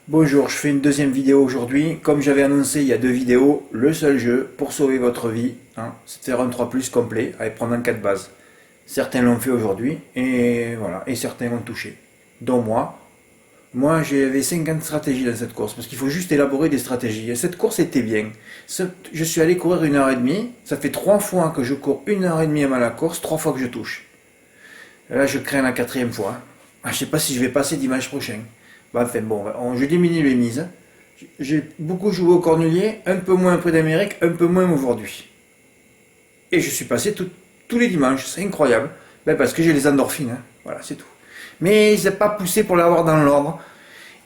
Bonjour, je fais une deuxième vidéo aujourd'hui. Comme j'avais annoncé il y a deux vidéos, le seul jeu pour sauver votre vie, c'est de faire un 3 plus complet avec prendre 4 bases. Certains l'ont fait aujourd'hui et voilà, et certains ont touché. Dont moi. Moi j'avais 50 stratégies dans cette course parce qu'il faut juste élaborer des stratégies. Et cette course était bien. Je suis allé courir 1 heure et demie. Ça fait 3 fois que je cours 1 heure et demie à la course, 3 fois que je touche. Là je crains la quatrième fois. Je sais pas si je vais passer dimanche prochain. Enfin bon, je diminue les mises. J'ai beaucoup joué au Cornulier, un peu moins près d'Amérique, un peu moins aujourd'hui. Et je suis passé tous les dimanches, c'est incroyable. Parce que j'ai les endorphines, voilà, c'est tout. Mais ils n'ont pas poussé pour l'avoir dans l'ordre.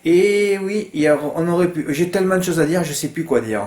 Et oui, on aurait pu. J'ai tellement de choses à dire, je sais plus quoi dire.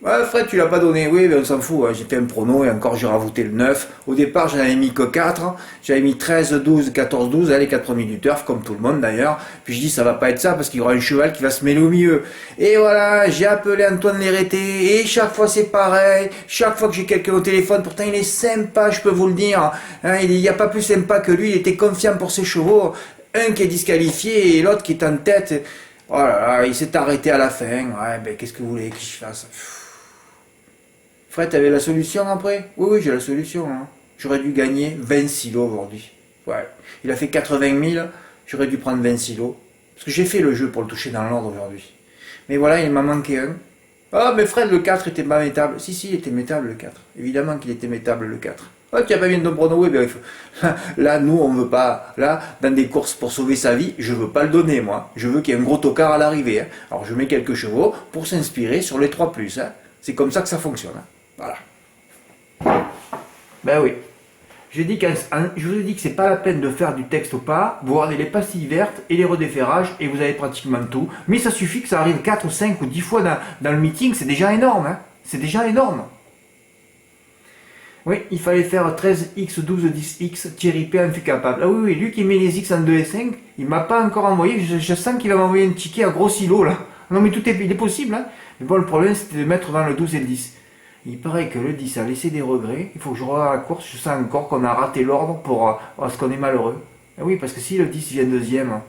Ouais, Fred, tu l'as pas donné. Oui, mais on s'en fout. J'ai fait un prono et encore j'ai rajouté le 9. Au départ, j'en avais mis que 4. J'avais mis 13, 12, 14, 12. Les 4 premiers du turf, comme tout le monde d'ailleurs. Puis je dis, ça va pas être ça parce qu'il y aura un cheval qui va se mêler au milieu. Et voilà, j'ai appelé Antoine Lérété. Et chaque fois, c'est pareil. Chaque fois que j'ai quelqu'un au téléphone, pourtant il est sympa, je peux vous le dire. Il n'y a pas plus sympa que lui. Il était confiant pour ses chevaux. Un qui est disqualifié et l'autre qui est en tête. Oh là là, il s'est arrêté à la fin. Ouais, qu'est-ce que vous voulez que je fasse? Fred, t'avais la solution après? Oui, oui, j'ai la solution. J'aurais dû gagner 20 silos aujourd'hui. Ouais. Il a fait 80 000, j'aurais dû prendre 20 silos. Parce que j'ai fait le jeu pour le toucher dans l'ordre aujourd'hui. Mais voilà, il m'a manqué un. Ah, mais Fred, le 4 était pas métable. Si, si, il était métable le 4. Évidemment qu'il était métable le 4. Oh, tu n'as pas bien de Brono, oui, là, nous, on veut pas. Là, dans des courses pour sauver sa vie, je veux pas le donner, moi. Je veux qu'il y ait un gros tocard à l'arrivée. Alors, je mets quelques chevaux pour s'inspirer sur les 3 plus. C'est comme ça que ça fonctionne. Voilà. Ben oui. Je vous ai dit que c'est pas la peine de faire du texte au pas. Vous regardez les pastilles vertes et les redéferrages et vous avez pratiquement tout. Mais ça suffit que ça arrive 4 ou 5 ou 10 fois dans le meeting, c'est déjà énorme. C'est déjà énorme. Oui, il fallait faire 13x, 12, 10x, Thierry P en fut capable. Ah oui, oui, lui qui met les x en 2 et 5, il m'a pas encore envoyé, je sens qu'il va m'envoyer un ticket à gros silo là. Non mais il est possible, Mais bon, le problème c'était de mettre dans le 12 et le 10. Il paraît que le 10 a laissé des regrets, il faut que je regarde la course, je sens encore qu'on a raté l'ordre parce qu'on est malheureux. Ah oui, parce que si le 10 vient deuxième,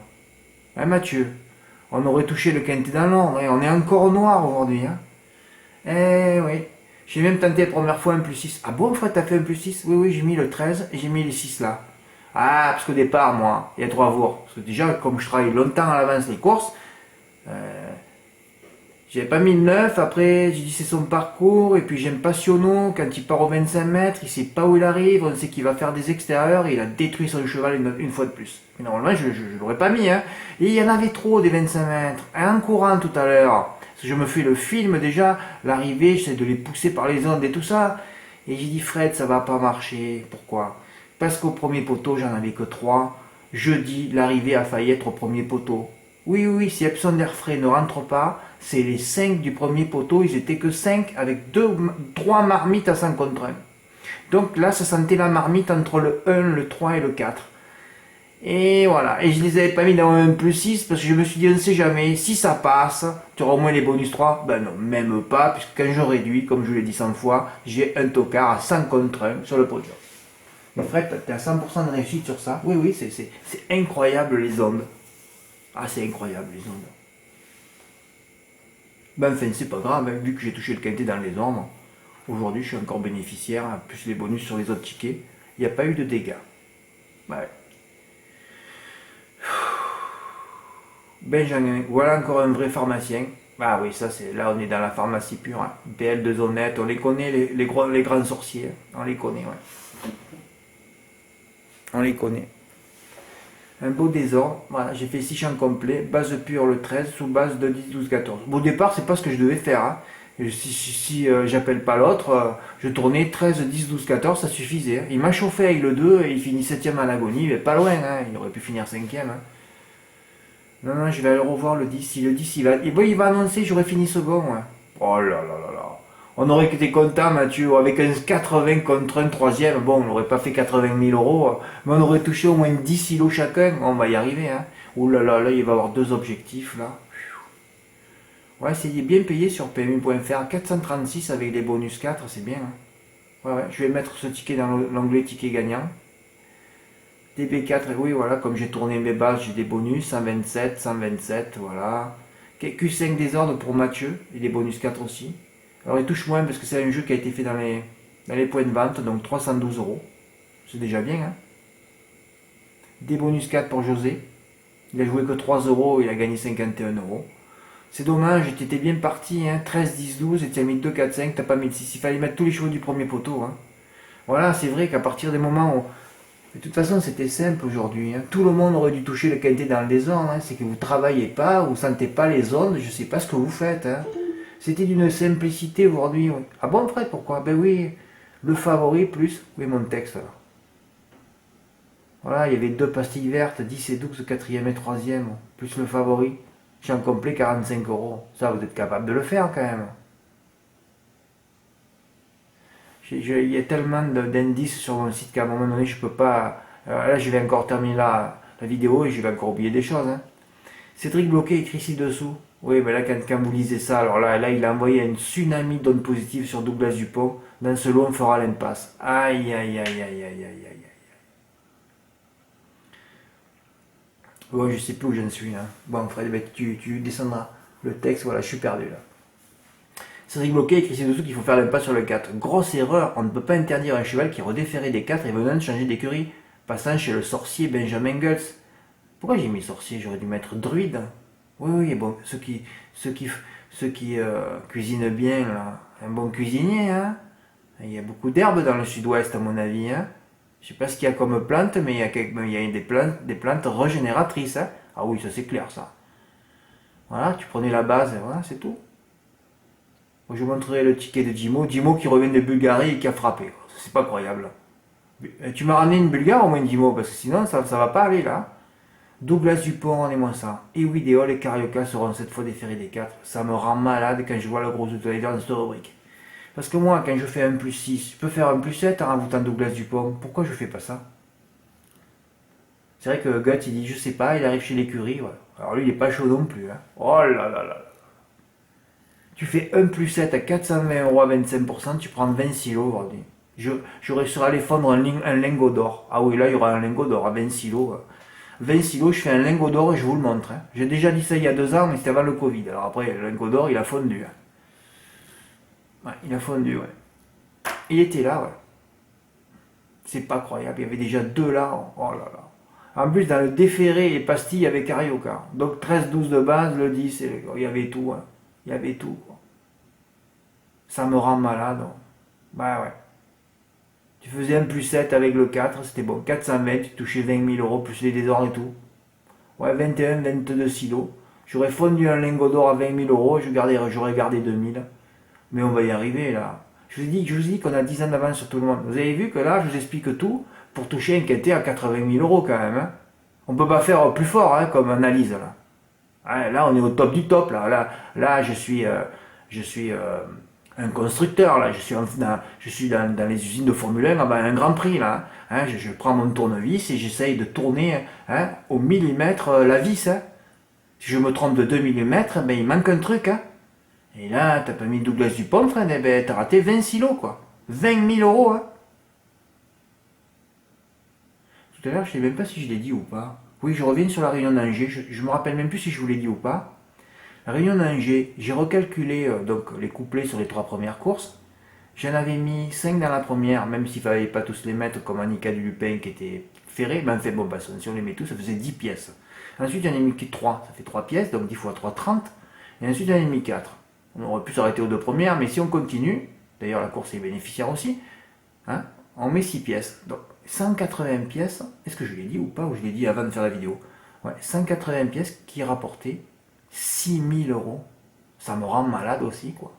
Mathieu, on aurait touché le quintet dans l'ordre, on est encore au noir aujourd'hui. Eh oui. J'ai même tenté la première fois un plus 6. Ah bon, Fred, t'as fait un plus 6? Oui, oui, j'ai mis le 13 et j'ai mis les 6 là. Ah, parce qu'au départ, moi, il y a 3 jours. Parce que déjà, comme je travaille longtemps à l'avance les courses, j'avais pas mis le 9. Après, j'ai dit c'est son parcours. Et puis j'aime pas Siono. Quand il part au 25 mètres, il sait pas où il arrive. On sait qu'il va faire des extérieurs. Et il a détruit son cheval une fois de plus. Mais normalement, je l'aurais pas mis. Et il y en avait trop des 25 mètres. En courant tout à l'heure. Je me fais le film déjà, l'arrivée, j'essaie de les pousser par les ondes et tout ça. Et j'ai dit, Fred, ça va pas marcher. Pourquoi? Parce qu'au premier poteau, j'en avais que 3. Jeudi, l'arrivée a failli être au premier poteau. Oui, oui, oui, si Epson d'Airfray ne rentre pas, c'est les 5 du premier poteau, ils étaient que 5 avec 3 marmites à 100 contre 1. Donc là, ça sentait la marmite entre le 1, le 3 et le 4. Et voilà, et je les avais pas mis dans un plus 6 parce que je me suis dit on ne sait jamais, si ça passe, tu auras au moins les bonus 3. Ben non, même pas, puisque quand je réduis, comme je l'ai dit 100 fois, j'ai un tocard à 100 contre 1 sur le podium. Mais Fred, t'es à 100% de réussite sur ça. Oui, oui, c'est incroyable les ondes. Ah, c'est incroyable les ondes. Ben enfin, c'est pas grave, vu que j'ai touché le quintet dans les ondes, aujourd'hui je suis encore bénéficiaire, plus les bonus sur les autres tickets, il n'y a pas eu de dégâts. Ouais. Benjamin, voilà encore un vrai pharmacien. Ah oui, ça c'est là on est dans la pharmacie pure. PL de Zonette, on les connaît, les grands sorciers. On les connaît, On les connaît. Un beau désordre. Voilà, j'ai fait 6 champs complets. Base pure le 13, sous base de 10, 12, 14. Bon, au départ, c'est pas ce que je devais faire. Si j'appelle pas l'autre, je tournais 13, 10, 12, 14, ça suffisait. Il m'a chauffé avec le 2 et il finit 7ème à l'agonie. Il est pas loin, il aurait pu finir 5ème. Non, non, je vais aller revoir le 10. Si le 10, il va annoncer, j'aurais fini second, Oh là là là là. On aurait été content, Mathieu, avec un 80 contre un troisième. Bon, on n'aurait pas fait 80 000 euros, mais on aurait touché au moins 10 silos chacun. On va y arriver, Ouh là là, là, il va y avoir 2 objectifs, là. Ouais, c'est bien payé sur PMU.fr. 436 avec les bonus 4, c'est bien, Ouais, je vais mettre ce ticket dans l'onglet ticket gagnant. DB4, oui, voilà, comme j'ai tourné mes bases, j'ai des bonus, 127, 127, voilà. Q5 désordre pour Mathieu, et des bonus 4 aussi. Alors il touche moins parce que c'est un jeu qui a été fait dans les points de vente, donc 312 euros. C'est déjà bien, hein. Des bonus 4 pour José. Il a joué que 3 euros, il a gagné 51 euros. C'est dommage, tu étais bien parti, hein. 13, 10, 12, et tu as mis 2, 4, 5, t'as pas mis de 6. Il fallait mettre tous les chevaux du premier poteau, hein. Voilà, c'est vrai qu'à partir des moments où... De toute façon, c'était simple aujourd'hui, hein. Tout le monde aurait dû toucher le quintet dans le désordre, hein. C'est que vous travaillez pas, vous sentez pas les ondes, je sais pas ce que vous faites, hein. C'était d'une simplicité aujourd'hui. Ouais. Ah bon, Fred, pourquoi? Ben oui, le favori plus... Oui, mon texte, là. Voilà, il y avait 2 pastilles vertes, 10 et 12, 4e et 3e, plus le favori. Champ complet, 45 euros. Ça, vous êtes capable de le faire quand même. Il y a tellement d'indices sur mon site qu'à un moment donné, je peux pas... là, je vais encore terminer la vidéo et je vais encore oublier des choses. Hein. Cédric Bloquet écrit ci-dessous. Oui, mais là, quand vous lisez ça, alors là, il a envoyé un tsunami d'ondes positives sur Douglas Dupont. Dans ce lot, on fera l'impasse. Aïe, aïe, aïe, aïe, aïe, aïe, aïe. Bon, je sais plus où j'en suis. Hein. Bon, Fred, ben, tu descendras le texte. Voilà, je suis perdu là. Cédric Bloquet écrit ci-dessous qu'il faut faire l'impasse sur le 4. Grosse erreur, on ne peut pas interdire un cheval qui redéférait des 4 et venant de changer d'écurie, passant chez le sorcier Benjamin Gulls. Pourquoi j'ai mis sorcier? J'aurais dû mettre druide. Oui, bon, ceux qui cuisinent bien, là, un bon cuisinier, hein. Il y a beaucoup d'herbes dans le sud-ouest, à mon avis, hein. Je sais pas ce qu'il y a comme plante, mais il y a des plantes régénératrices, hein. Ah oui, ça c'est clair, ça. Voilà, tu prenais la base, voilà, c'est tout. Je vous montrerai le ticket de Jimo. Jimo qui revient de Bulgarie et qui a frappé. C'est pas croyable. Tu m'as ramené une Bulgare au moins, Jimo, parce que sinon ça va pas aller là. Douglas Dupont, rendez-moi ça. Et Widéol et Carioca seront cette fois déférés des 4. Ça me rend malade quand je vois le gros outsider dans cette rubrique. Parce que moi, quand je fais 1 plus 6, je peux faire 1 plus 7 en rajoutant Douglas Dupont. Pourquoi je fais pas ça? C'est vrai que Gut, il dit, je sais pas, il arrive chez l'écurie. Voilà. Alors lui, il est pas chaud non plus. Hein. Oh là là là. Tu fais 1 plus 7 à 420 euros à 25%, tu prends 20 silos aujourd'hui. Je réussirai à aller fondre un lingot d'or. Ah oui, là, il y aura un lingot d'or à 20 silos. 20 silos, je fais un lingot d'or et je vous le montre. Hein. J'ai déjà dit ça il y a 2 ans, mais c'était avant le Covid. Alors après, le lingot d'or, il a fondu. Hein. Ouais, il a fondu, ouais. Il était là, ouais. C'est pas croyable, il y avait déjà 2 là. Oh là là. En plus, dans le déféré et pastilles avec Carioca. Donc 13-12 de base, le 10, il y avait tout. Hein. Il y avait tout. Quoi. Ça me rend malade. Bah ouais. Tu faisais 1 plus 7 avec le 4, c'était bon. 420, tu touchais 20 000 euros plus les désordres et tout. Ouais, 21, 22 silos. J'aurais fondu un lingot d'or à 20 000 euros et j'aurais gardé 2000. Mais on va y arriver là. Je vous dis qu'on a 10 ans d'avance sur tout le monde. Vous avez vu que là, je vous explique tout pour toucher un quintet à 80 000 euros quand même. Hein. On peut pas faire plus fort hein, comme analyse là. Hein, là, on est au top du top là je suis un constructeur là. Je suis dans les usines de Formule 1 ben, un grand prix là. Hein. Je prends mon tournevis et j'essaye de tourner hein, au millimètre la vis. Hein. Si je me trompe de 2 mm, ben, il manque un truc. Hein. Et là, t'as pas mis Douglas Dupont, frère, eh ben, t'as raté 20 silos, quoi. 20 000 euros, hein. Tout à l'heure, je sais même pas si je l'ai dit ou pas. Oui, je reviens sur la Réunion d'Angers. Je me rappelle même plus si je vous l'ai dit ou pas. La Réunion d'Angers, j'ai recalculé donc les couplets sur les 3 premières courses. J'en avais mis 5 dans la première, même s'il fallait pas tous les mettre, comme Annika du Lupin qui était ferré. Mais enfin, bon, bah, si on les met tous, ça faisait 10 pièces. Ensuite, j'en ai mis 3. Ça fait 3 pièces, donc 10 fois 3, 30. Et ensuite, j'en ai mis 4. On aurait pu s'arrêter aux 2 premières, mais si on continue, d'ailleurs la course est bénéficiaire aussi, hein, on met 6 pièces. Donc 180 pièces, est-ce que je l'ai dit ou pas, ou je l'ai dit avant de faire la vidéo? Ouais, 180 pièces qui rapportaient 6 000 euros. Ça me rend malade aussi, quoi.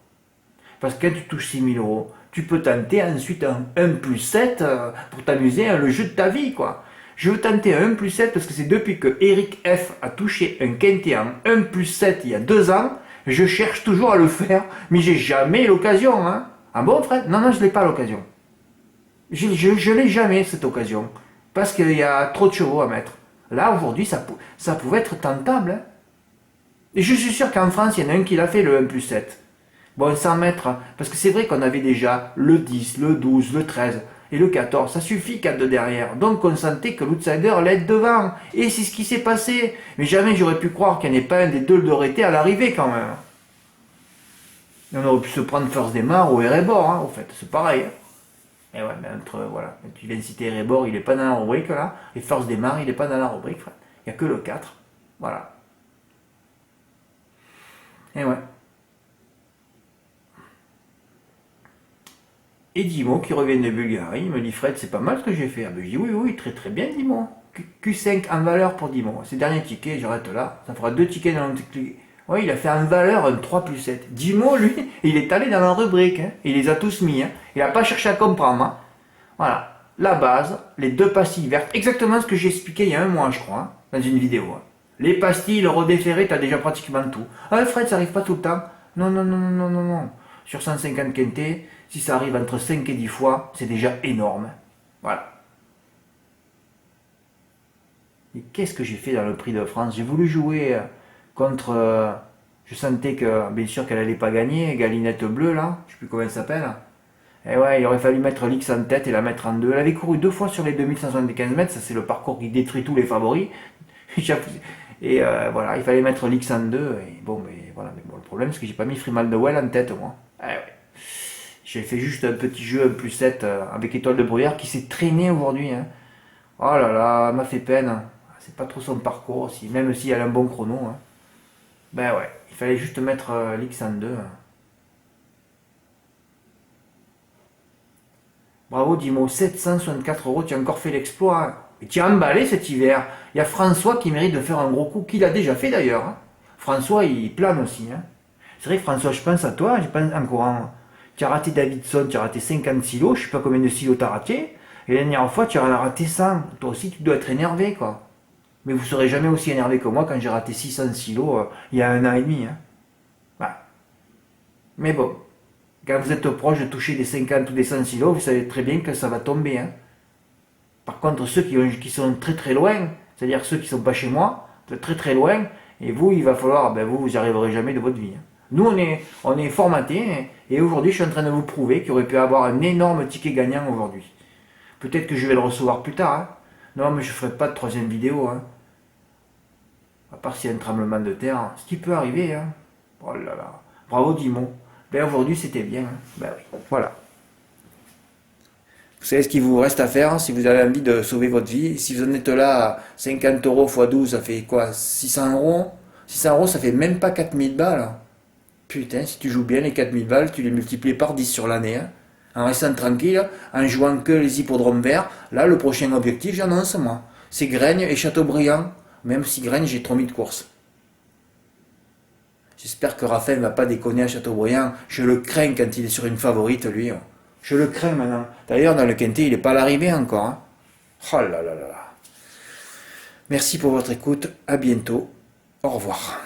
Parce que quand tu touches 6 000 euros, tu peux tenter ensuite un 1 plus 7 pour t'amuser, hein, le jeu de ta vie, quoi. Je veux tenter un 1 plus 7 parce que c'est depuis que Eric F a touché un quintet en 1 plus 7 il y a 2 ans, je cherche toujours à le faire, mais j'ai jamais l'occasion. Hein. Ah bon, Fred? Non, je l'ai pas l'occasion. Je l'ai jamais, cette occasion. Parce qu'il y a trop de chevaux à mettre. Là, aujourd'hui, ça pouvait être tentable. Hein. Et je suis sûr qu'en France, il y en a un qui l'a fait, le 1 plus 7. Bon, 100 mètres. Parce que c'est vrai qu'on avait déjà le 10, le 12, le 13. et le 14. Ça suffit 4 de derrière. Donc on sentait que l'outsider allait être devant. Et c'est ce qui s'est passé. Mais jamais j'aurais pu croire qu'il n'y en ait pas un des deux de été à l'arrivée quand même. Et on aurait pu se prendre First Démarre ou Erebor, hein, au fait. C'est pareil. Hein. Et ouais, mais entre, voilà. Tu viens de citer Erebor, il n'est pas dans la rubrique là. Et First Démarre, il n'est pas dans la rubrique, frère. Il n'y a que le 4. Voilà. Et ouais. Et Dimo qui revient de Bulgarie, il me dit Fred, c'est pas mal ce que j'ai fait. Ah ben, je dis oui, oui, très très bien Dimo. Q5 en valeur pour Dimo. Ces derniers tickets, j'arrête là. Ça fera 2 tickets dans le ticket. Oui, il a fait en valeur un 3 plus 7. Dimo, lui, il est allé dans la rubrique. Hein. Il les a tous mis. Hein. Il n'a pas cherché à comprendre. Hein. Voilà. La base, les 2 pastilles vertes. Exactement ce que j'ai expliqué il y a un mois, je crois, hein, dans une vidéo. Hein. Les pastilles, le redéféré, t'as déjà pratiquement tout. Ah Fred, ça arrive pas tout le temps. Non, non, non, non, non, non. Sur 150 quintés, si ça arrive entre 5 et 10 fois, c'est déjà énorme. Voilà. Et qu'est-ce que j'ai fait dans le Prix de France? J'ai voulu jouer contre... je sentais que, bien sûr qu'elle allait pas gagner, Galinette Bleue, là, je sais plus comment elle s'appelle. Et ouais, il aurait fallu mettre l'X en tête et la mettre en 2. Elle avait couru 2 fois sur les 2175 mètres, ça c'est le parcours qui détruit tous les favoris. Et voilà, il fallait mettre l'X en 2. Et bon, mais voilà, mais bon, le problème c'est que j'ai pas mis Freeman de Well en tête, moi. Ouais. J'ai fait juste un petit jeu, un plus 7 avec Étoile de Bruyère qui s'est traîné aujourd'hui. Hein. Oh là là, m'a fait peine. C'est pas trop son parcours aussi, même s'il a un bon chrono. Hein. Ben ouais, il fallait juste mettre l'X en 2. Hein. Bravo Dimo, 764 €, tu as encore fait l'exploit. Hein. Et tu as emballé cet hiver. Il y a François qui mérite de faire un gros coup, qu'il a déjà fait d'ailleurs. Hein. François, il plane aussi. Hein. C'est vrai que François, je pense à toi, je pense en courant. Tu as raté Davidson, tu as raté 50 silos, je sais pas combien de silos tu as raté. Et la dernière fois, tu as raté 100. Toi aussi, tu dois être énervé, quoi. Mais vous serez jamais aussi énervé que moi quand j'ai raté 600 silos il y a 1 an et demi. Hein. Voilà. Mais bon, quand vous êtes proche de toucher des 50 ou des 100 silos, vous savez très bien que ça va tomber. Hein. Par contre, ceux qui sont très très loin, c'est-à-dire ceux qui sont pas chez moi, très très loin, et vous, il va falloir, ben vous n'y arriverez jamais de votre vie. Hein. Nous, on est formatés, et aujourd'hui, je suis en train de vous prouver qu'il aurait pu avoir un énorme ticket gagnant aujourd'hui. Peut-être que je vais le recevoir plus tard. Hein. Non, mais je ne ferai pas de 3e vidéo. Hein. À part s'il y a un tremblement de terre, hein. Ce qui peut arriver. Hein. Oh là là. Bravo, Dimon. Ben aujourd'hui, c'était bien. Hein. Ben oui. Voilà. Vous savez ce qu'il vous reste à faire si vous avez envie de sauver votre vie. Si vous en êtes là à 50 € x 12, ça fait quoi? 600 €? 600 €, ça fait même pas 4000 balles. Putain, si tu joues bien les 4000 balles, tu les multiplies par 10 sur l'année. Hein. En restant tranquille, en jouant que les hippodromes verts, là, le prochain objectif, j'annonce moi. C'est Graigne et Châteaubriand. Même si Graigne, j'ai trop mis de course. J'espère que Raphaël ne va pas déconner à Châteaubriand. Je le crains quand il est sur une favorite, lui. Je le crains maintenant. D'ailleurs, dans le quintet, il n'est pas à l'arrivée encore. Hein. Oh là là là là. Merci pour votre écoute. À bientôt. Au revoir.